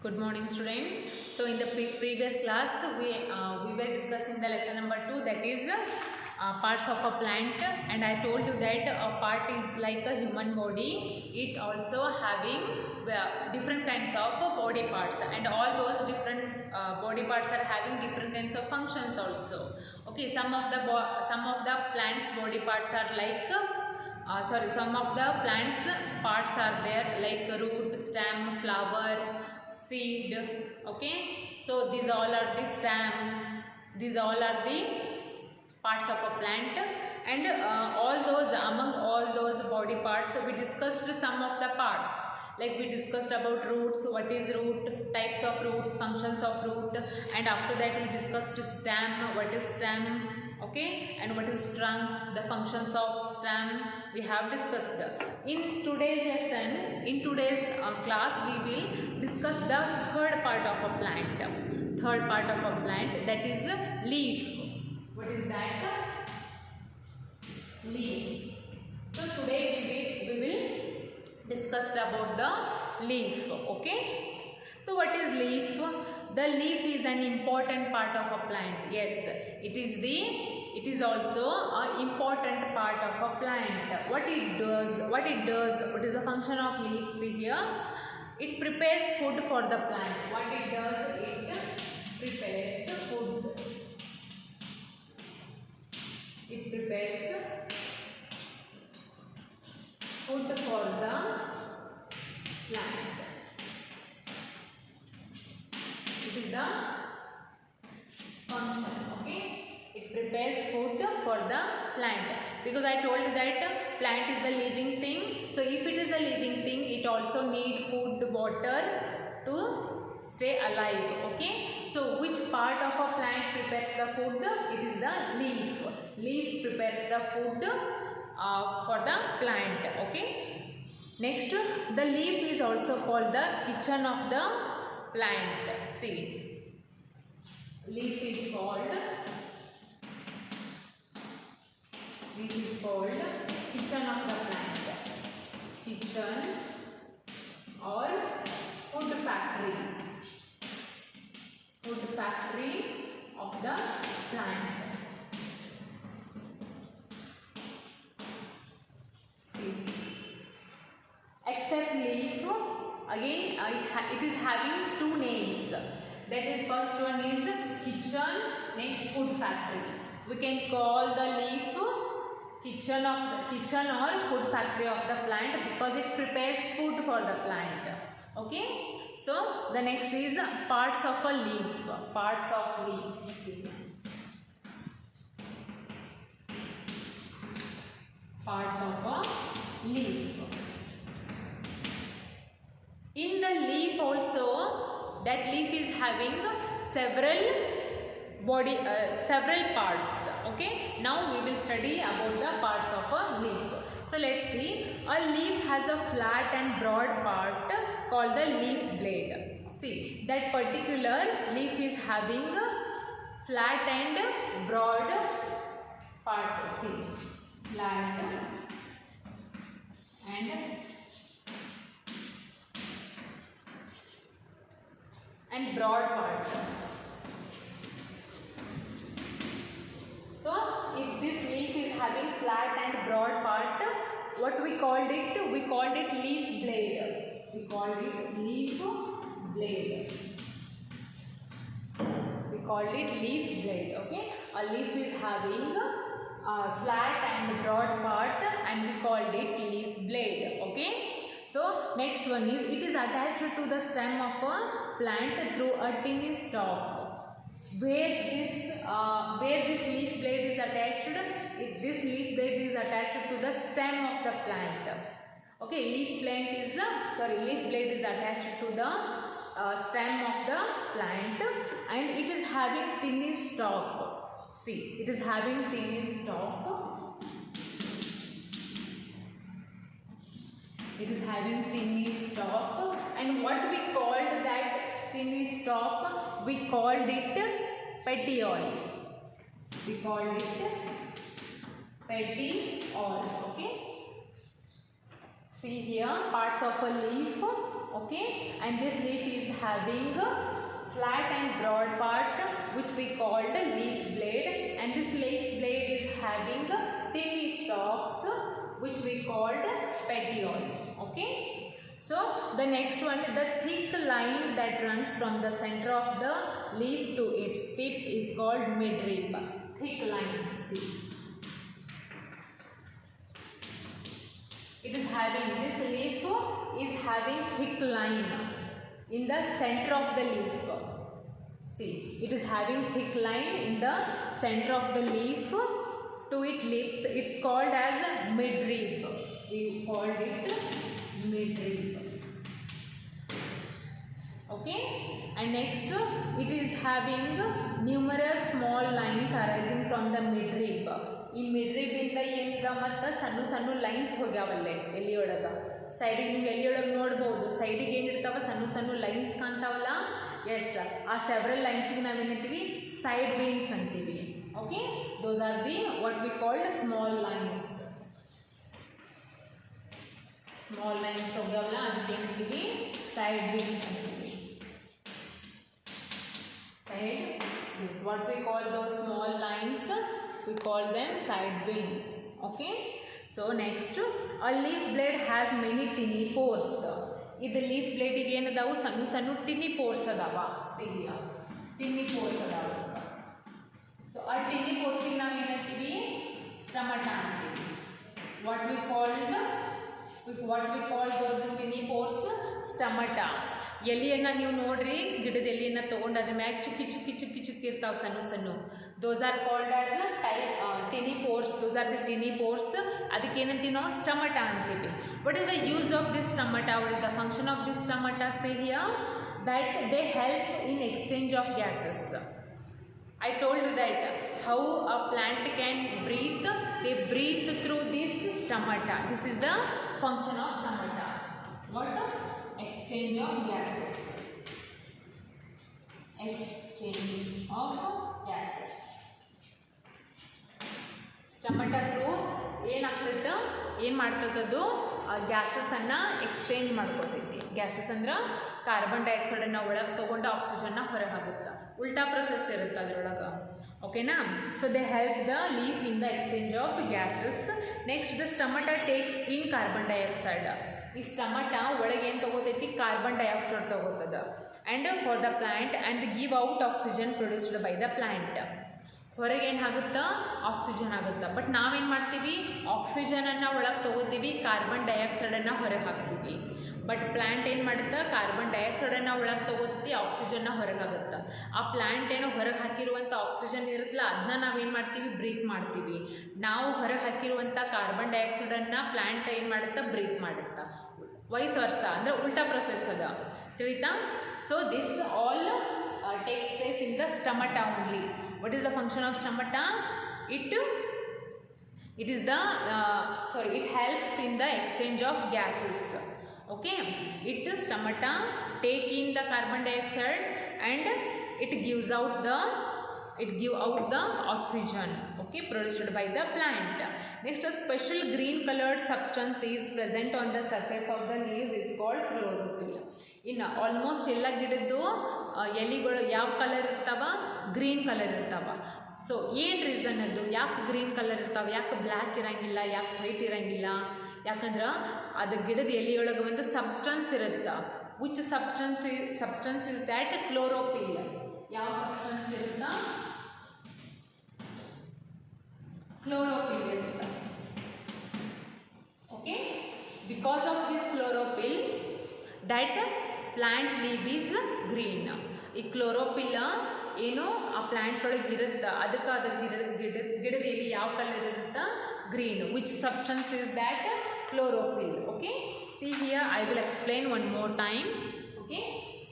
Good morning, students. So in the previous class we were discussing the lesson number 2, that is parts of a plant, and I told you that a part is like a human body. It also having different kinds of body parts, and all those different body parts are having different kinds of functions also. Okay, some of the plants body parts are like some of the plants parts are there like root, stem, flower, seed. Okay, so these all are the stem, these all are the parts of a plant, and among all those body parts we discussed some of the parts, like we discussed about roots, what is root, types of roots, functions of root, and after that we discussed stem, what is stem, okay, and what is trunk, the functions of stem we have discussed. In today's lesson, in today's class, we will discuss the third part of a plant, that is leaf. What is that? Leaf. So today we will discuss about the leaf. Okay. So what is leaf? The leaf is an important part of a plant. Yes, it is also an important part of a plant. What is the function of leaf? See here, it prepares food for the plant. What it does, it prepares food. It prepares food for the plant. It is the function. Okay, it prepares food for the plant, because I told you that plant is a living thing. So if it is a living thing, it also need food, water to stay alive. Okay, so which part of a plant prepares the food? It is the leaf. Leaf prepares the food for the plant. Okay, next, the leaf is also called the kitchen of the plant. See, leaf is called kitchen of the plant. Kitchen or food factory. Food factory of the plant. See, except leaf, again it is having two names. That is, first one is kitchen, next food factory. We can call the leaf kitchen or food factory of the plant, because it prepares food for the plant. Okay, so the next is parts of a leaf. Parts of leaf. Parts of a leaf. In the leaf also, that leaf is having several parts. Okay, now we will study about the parts of a leaf. So let's see, a leaf has a flat and broad part called the leaf blade. See, that particular leaf is having flat and broad part. See, flat and broad parts. So if this leaf is having flat and broad part, what we called it? We called it leaf blade. We called it leaf blade. We called it leaf blade. Okay, a leaf is having a flat and broad part, and we called it leaf blade. Okay. So next one is, it is attached to the stem of a plant through a tiny stalk. Where this leaf blade is attached, this leaf blade is attached to the stem of the plant. Okay, leaf blade is attached to the stem of the plant, and it is having tiny stalk. See, it is having tiny stalk. It is having tiny stalk, and what we called that tiny stalk? We called it petiole. We called it petiole. Okay. See here, parts of a leaf. okay, and this leaf is having flat and broad part which we called leaf blade, and this leaf blade is having thin stalks which we called petiole. Okay, so the next one, the thick line that runs from the center of the leaf to its tip is called midrib. Thick line, see. It is having, this leaf is having thick line in the center of the leaf. See, it is having thick line in the center of the leaf to its lips. It's called as midrib. We called it midrib. Okay, and next it is having numerous small lines arising from the midrib. ಈ midrib ಇಂದ ಏನದ ಮತ್ತು ಸಣ್ಣ ಸಣ್ಣ lines ಹೋಗ್ಯಾವಲ್ಲೇ ಎಲಿಯೊಳಗೆ ಸೈಡಿಗೆ, ನೀವು ಎಲಿಯೊಳಗೆ ನೋಡ್ಬೋದು ಸೈಡಿಗೆ ಏನಿರ್ತಾವ ಸಣ್ಣ ಸಣ್ಣ ಲೈನ್ಸ್ ಕಾಣ್ತಾವಲ್ಲ, ಎಸ್, ಆ ಸೆವ್ರಲ್ ಲೈನ್ಸ್ಗೆ ನಾವೇನಂತೀವಿ ಸೈಡ್ ವೇನ್ಸ್ ಅಂತೀವಿ. Okay, those are the what we called small lines. Small lines ಹೋಗ್ಯಾವಲ್ಲ ಅದಕ್ಕೆ ಏನಂತೀವಿ ಸೈಡ್ ವೇನ್ಸ್ ಅಂತೀವಿ. Side wings. What we call those small lines? We call them side wings. Okay. So next, a leaf blade has many tiny pores. This leaf blade ige enadavu sannu sannu tiny pores adava. See here, tiny pores adava. So a tiny pores ಗೆ ನಾವು ಏನಂತೀವಿ stomata ಅಂತೀವಿ. What we call those tiny pores? Stomata. ಎಲಿಯನ್ನು ನೀವು ನೋಡ್ರಿ, ಗಿಡದ ಎಲಿಯನ್ನು ತೊಗೊಂಡು ಅದ್ರ ಮ್ಯಾಗ ಚುಕ್ಕಿ ಚುಕ್ಕಿ ಚುಕ್ಕಿ ಚುಕ್ಕಿ ಇರ್ತಾವೆ ಸಣ್ಣ ಸಣ್ಣ. Those are called as tiny pores. Those are the tiny pores. ಅದಕ್ಕೆ ಏನಂತೀವಿ ನಾವು ಸ್ಟಮಟ ಅಂತೀವಿ. What is the use of this stomata? What is the function of this stomata? Say here that they help in exchange of gases. I told you that how a plant can breathe. They breathe through this stomata. This is the function of stomata. What? Exchange of gases. Exchange of gases. Stomata through ಏನಾಗ್ತೈತೆ, ಏನು ಮಾಡ್ತದದು ಗ್ಯಾಸಸನ್ನು exchange ಮಾಡ್ಕೊತೈತಿ. Gases ಅಂದ್ರೆ carbon ಡೈಆಕ್ಸೈಡನ್ನು ಒಳಗೆ ತೊಗೊಂಡು ಆಕ್ಸಿಜನ್ನ ಹೊರಗೆ ಹಾಕುತ್ತೆ. ಉಲ್ಟಾ process ಇರುತ್ತೆ ಅದರೊಳಗೆ. ಓಕೆನಾ? So they help the leaf in the exchange of gases. Next the stomata takes in carbon dioxide. ಈ ಸ್ಟಮಟ ಒಳಗೆ ಏನು ತೊಗೋತೈತಿ? ಕಾರ್ಬನ್ ಡೈಆಕ್ಸೈಡ್ ತೊಗೋತದ. And for the plant and give out oxygen produced by the plant. ಹೊರಗೆ ಏನು ಆಗುತ್ತಾ? Oxygen ಆಗುತ್ತಾ. But ನಾವೇನು ಮಾಡ್ತೀವಿ? ಆಕ್ಸಿಜನನ್ನು ಒಳಗೆ ತೊಗೋತೀವಿ, ಕಾರ್ಬನ್ ಡೈಆಕ್ಸೈಡನ್ನು ಹೊರಗೆ ಹಾಕ್ತೀವಿ. ಬಟ್ ಪ್ಲ್ಯಾಂಟ್ ಏನು ಮಾಡುತ್ತಾ? ಕಾರ್ಬನ್ ಡೈಆಕ್ಸೈಡನ್ನು ಒಳಗೆ ತೊಗೋತೈತಿ, ಆಕ್ಸಿಜನ್ನ ಹೊರಗೆ ಆಗುತ್ತೆ. ಆ ಪ್ಲ್ಯಾಂಟ್ ಏನೋ ಹೊರಗೆ ಹಾಕಿರುವಂಥ ಆಕ್ಸಿಜನ್ ಇರುತ್ತಲ್ಲ, ಅದನ್ನ ನಾವೇನು ಮಾಡ್ತೀವಿ? ಬ್ರೀತ್ ಮಾಡ್ತೀವಿ. ನಾವು ಹೊರಗೆ ಹಾಕಿರುವಂಥ ಕಾರ್ಬನ್ ಡೈಆಕ್ಸೈಡನ್ನು ಪ್ಲ್ಯಾಂಟ್ ಏನು ಮಾಡುತ್ತಾ? ಬ್ರೀತ್ ಮಾಡುತ್ತಾ. ವೈಸ್ ವರ್ಸ ಅಂದರೆ ಉಲ್ಟಾ ಪ್ರೊಸೆಸ್ ಅದ. ತಿಳಿತಾ? So this all takes place in the stomata only. What is the function of stomata? It is the it helps in the exchange of gases. Okay, it stomata take in the carbon dioxide and it gives out the oxygen, okay, produced by the plant. Next, a special green colored substance is present on the surface of the leaves is called chlorophyll. In almost ಎಲ್ಲ ಗಿಡದ್ದು ಎಲಿಗಳು ಯಾವ colour ಇರ್ತಾವ? Green colour ಇರ್ತಾವ. So ಏನು reason ಅದು? ಯಾಕೆ green colour ಇರ್ತಾವೆ? ಯಾಕೆ ಬ್ಲ್ಯಾಕ್ ಇರೋಂಗಿಲ್ಲ? ಯಾಕೆ ವೈಟ್ ಇರೋಂಗಿಲ್ಲ? ಯಾಕಂದ್ರೆ ಅದು ಗಿಡದ ಎಲಿಯೊಳಗೆ ಒಂದು ಸಬ್ಸ್ಟೆನ್ಸ್ ಇರುತ್ತೆ. Which substance is that? Chlorophyll. ಯಾವ ಸಬ್ಸ್ಟೆನ್ಸ್ ಇರುತ್ತಾ? ಕ್ಲೋರೋಫಿಲ್ ಇರುತ್ತೆ. Okay, because of this chlorophyll that plant leave is green. ಈ ಕ್ಲೋರೋಫಿಲ್ ಏನು ಆ ಪ್ಲ್ಯಾಂಟ್ ಒಳಗೆ ಇರುತ್ತೆ, ಅದಕ್ಕೆ ಅದು ಗಿಡದ ಎಲೆ ಯಾವ ಕಲರ್ ಇರುತ್ತೆ? Green. Which substance is that? chlorophyll. Okay, see here I will explain one more time. Okay,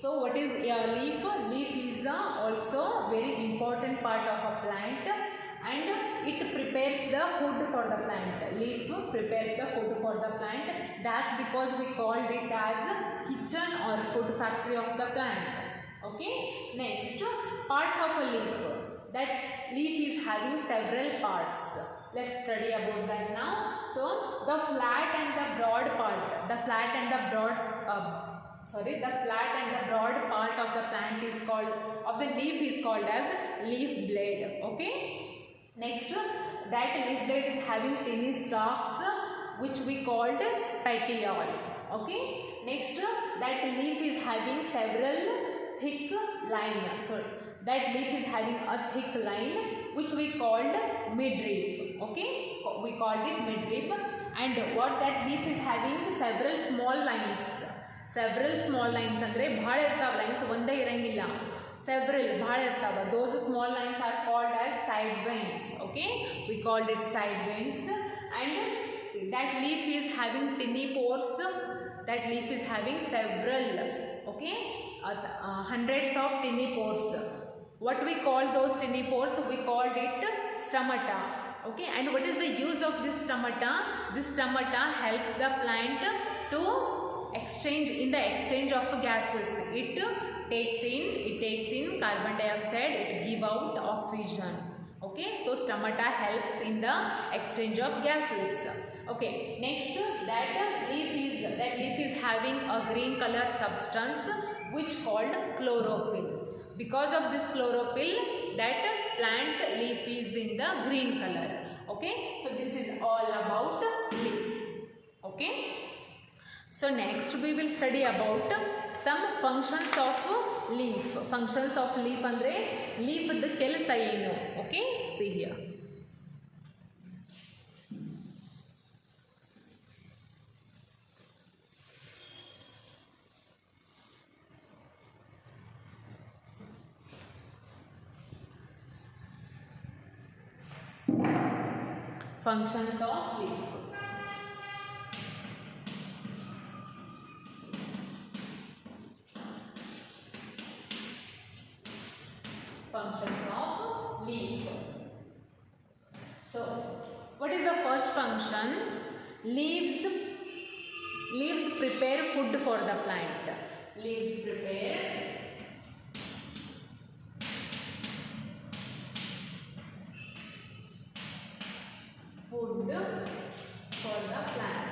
so what is a leaf? Leaf is also very important part of a plant and it prepares the food for the plant. Leaf prepares the food for the plant. That's because we called it as kitchen or food factory of the plant. Okay, next, parts of a leaf. That leaf is having several parts. Let's study about that now. So the flat and the broad part, the flat and the broad sorry, the flat and the broad part of the plant is called, of the leaf is called as leaf blade. Okay. Next, that leaf blade is having tiny stalks which we called petiole. Okay. Next, that leaf is having several thick line. So that leaf is having a thick line which we called midrib. Okay. We called it midrib. And what that leaf is having several small lines. Several small lines andre bhal irtav lines onde irangilla, several bhal irtava. Those small lines are called as side veins. Okay, we called it side veins. And see, that leaf is having tiny pores. That leaf is having several, okay, hundreds of tiny pores. What we call those tiny pores? We called it stomata. Okay, and what is the use of this stomata? This stomata helps the plant to exchange of gases. It takes in carbon dioxide, it give out oxygen. Okay, so stomata helps in the exchange of gases. Okay, next, that leaf is having a green color substance which called chlorophyll. Because of this chlorophyll, that plant leaf is in the green color. Okay, so this is all about leaf. Okay. So next we will study about some functions of leaf. Functions of leaf andre leaf the ಕೆಲಸ ಏನು. Okay, see here. Functions of leaf. Functions of leaf. So, what is the first function? Leaves prepare food for the plant. Leaves prepare food for the plant.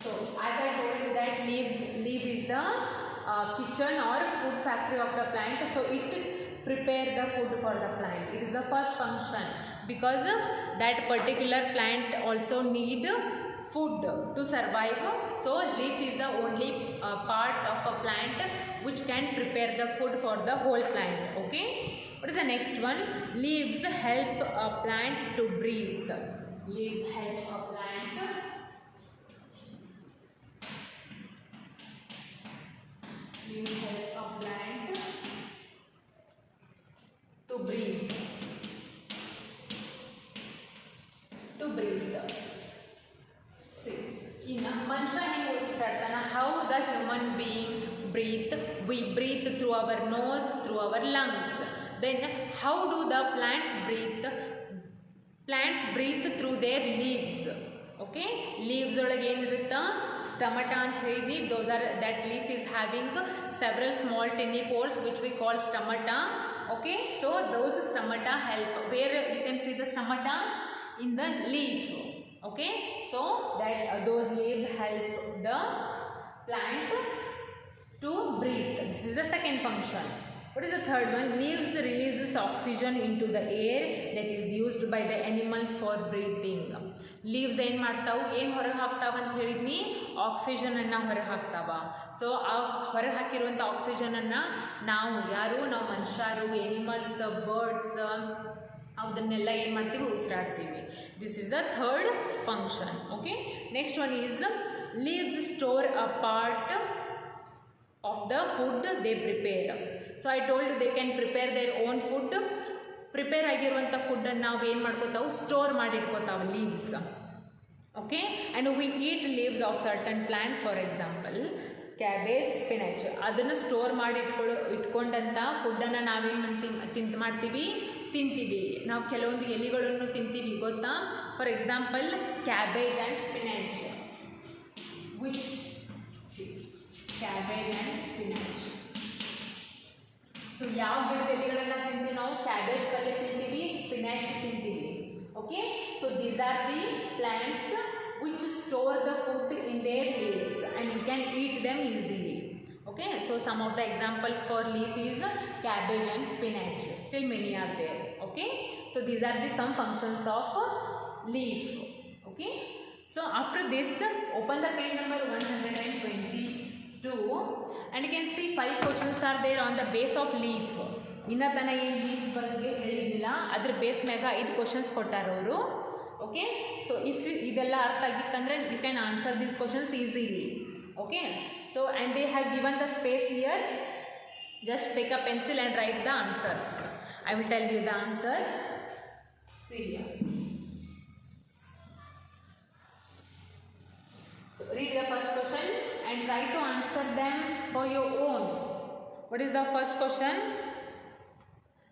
So, as I told you that leaf is the kitchen or food factory of the plant. So, it prepare the food for the plant. It is the first function because that particular plant also need food to survive. So, leaf is the only part of a plant which can prepare the food for the whole plant. Okay. What is the next one? Leaves help a plant to breathe. Leaves help a plant to breathe. See, in Mansha he was how the human being breathe. We breathe through our nose, through our lungs. Then how do the plants breathe? Plants breathe through their leaves. Okay, leaves ಒಳಗೆ ಏನಿರುತ್ತಾ stomata ಅಂತ ಹೇಳಿದ್ನಿ. Those are, that leaf is having several small tiny pores which we call stomata. Okay, so those stomata help. Where you can see the stomata? In the leaf. Okay, so that those leaves help the plant to breathe. This is the second function. What is the third one? Leaves releases oxygen into the air that is used by the animals for breathing. Leaves ಏನು ಮಾಡ್ತಾವು, ಏನು ಹೊರಗೆ ಹಾಕ್ತಾವ ಅಂತ ಹೇಳಿದ್ನಿ, ಆಕ್ಸಿಜನನ್ನು ಹೊರಗೆ ಹಾಕ್ತಾವ. So ಆ ಹೊರಗೆ ಹಾಕಿರುವಂಥ ಆಕ್ಸಿಜನನ್ನು ನಾವು ಮನುಷ್ಯರು, ಎನಿಮಲ್ಸ್, ಬರ್ಡ್ಸ್ ಅದನ್ನೆಲ್ಲ ಏನು ಮಾಡ್ತೀವಿ, ಉಸಿರಾಡ್ತೀವಿ. This is the third function. Okay, next one is leaves store a part of the food they prepare. So I told you they can prepare their own food. Prepare ಆಗಿರುವಂಥ ಫುಡ್ಡನ್ನು ನಾವು ಏನು ಮಾಡ್ಕೋತಾವು, store ಮಾಡಿ ಇಟ್ಕೋತಾವೆ leaves. Okay, and we eat leaves of certain plants. For example cabbage, spinach, ಅದನ್ನು store ಮಾಡಿ ಇಟ್ಕೊಂಡಂಥ ಫುಡ್ಡನ್ನು ನಾವೇನು ಮಾಡ್ತೀವಿ, ತಿಂತೀವಿ. ನಾವು ಕೆಲವೊಂದು ಎಲೆಗಳನ್ನು ತಿಂತೀವಿ, ಗೊತ್ತಾ? For example cabbage and spinach, which cabbage and spinach. So ಯಾವ ಗಿಡದ ಎಲೆಗಳನ್ನು ತಿಂತೀವಿ ನಾವು? ಕ್ಯಾಬೇಜ್ ಪಲ್ಯ ತಿಂತೀವಿ, ಸ್ಪಿನಾಚ್ ತಿಂತೀವಿ. Okay, so these are the plants which store the food in their leaves and we can eat them easily. Okay, so some of the examples for leaf is cabbage and spinach. Still many are there. Okay, so these are the some functions of leaf. Okay, so after this open the page number 122 and you can see 5 questions are there on the base of leaf. ಇನ್ನ ತನ ಏನು leaf ಬಗ್ಗೆ ಹೇಳಿದ್ದಿಲ್ಲ, ಅದ್ರ base ಮ್ಯಾಗ 5 questions ಕೊಟ್ಟಾರ ಅವರು. Okay, so if ಇದೆಲ್ಲ ಅರ್ಥ ಆಗಿತ್ತಂದ್ರೆ you can answer these questions easily. Okay, so and they have given the space here. Just take a pencil and write the answers. I will tell you the answer. See here. So read the first question and try to answer them for your own. What is the first question?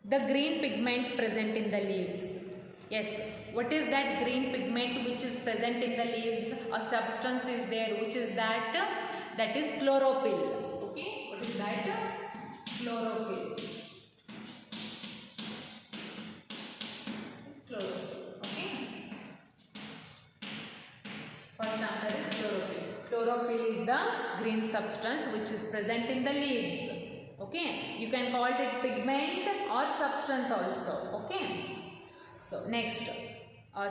The green pigment present in the leaves. Yes, what is that green pigment which is present in the leaves? A substance is there which is that is chlorophyll. Okay, what is that? Chlorophyll. It's chlorophyll. Okay, first answer is chlorophyll. Chlorophyll is the green substance which is present in the leaves. Okay, you can call it pigment or substance also. Okay, so next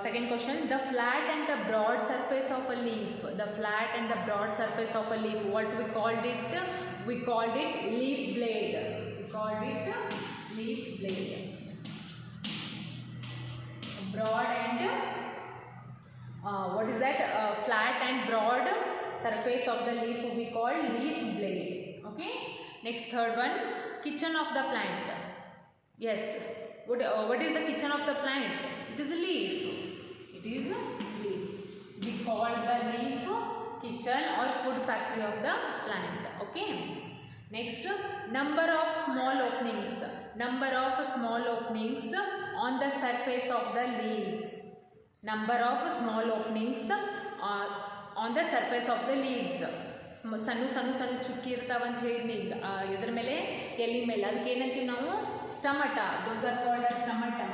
second question, the flat and the broad surface of a leaf. The flat and the broad surface of a leaf, what we called it? We called it leaf blade. We called it leaf blade. Broad and what is that? Flat and broad surface of the leaf we call leaf blade. Okay, next third one, kitchen of the plant. Yes, what is the kitchen of the plant? It is a leaf. It is a leaf. We call the leaf kitchen or food factory of the plant. Okay, next, number of small openings. Number of small openings on the surface of the leaves. Number of small openings on the surface of the leaves. ಸಣ್ಣ ಸಣ್ಣ ಸಣ್ಣ ಚುಕ್ಕಿ ಇರ್ತಾವಂತ ಹೇಳಿ ಇದ್ರ ಮೇಲೆ ಎಲೆ ಮೇಲೆ ಅದಕ್ಕೆ ಏನಂತೀವಿ ನಾವು? Stomata. Those are called as stomata.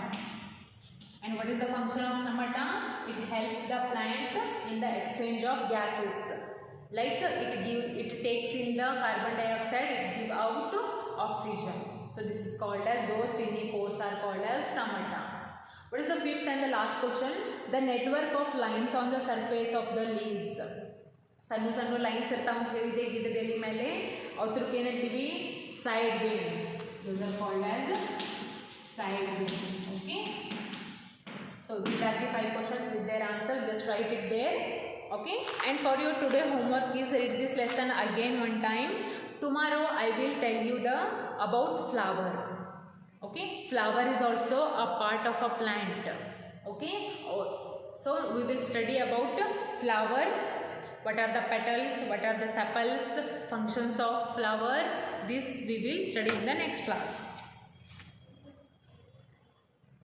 And what is the function of stomata? It helps the plant in the exchange of gases. Like it takes in the carbon dioxide, it gives out oxygen. So this is called as, those tiny pores are called as stomata. What is the fifth and the last question? The network of lines on the surface of the leaves. ಸಣ್ಣ ಸಣ್ಣ lines ಇರ್ತಾವ ಅಂತ ಹೇಳಿದೆ ಗಿಡದ ಎಲೆ ಮೇಲೆ, ಅದ್ರಕ್ಕೆ ಏನಂತೀವಿ? Side wings. Those are called as side wings. Okay, so these are the 5 questions with their answer. Just write it there. Okay, and for your today homework is read this lesson again one time. Tomorrow I will tell you about flower. Okay, flower is also a part of a plant. Okay, so we will study about flower. What are the petals, what are the sepals, functions of flower, this we will study in the next class.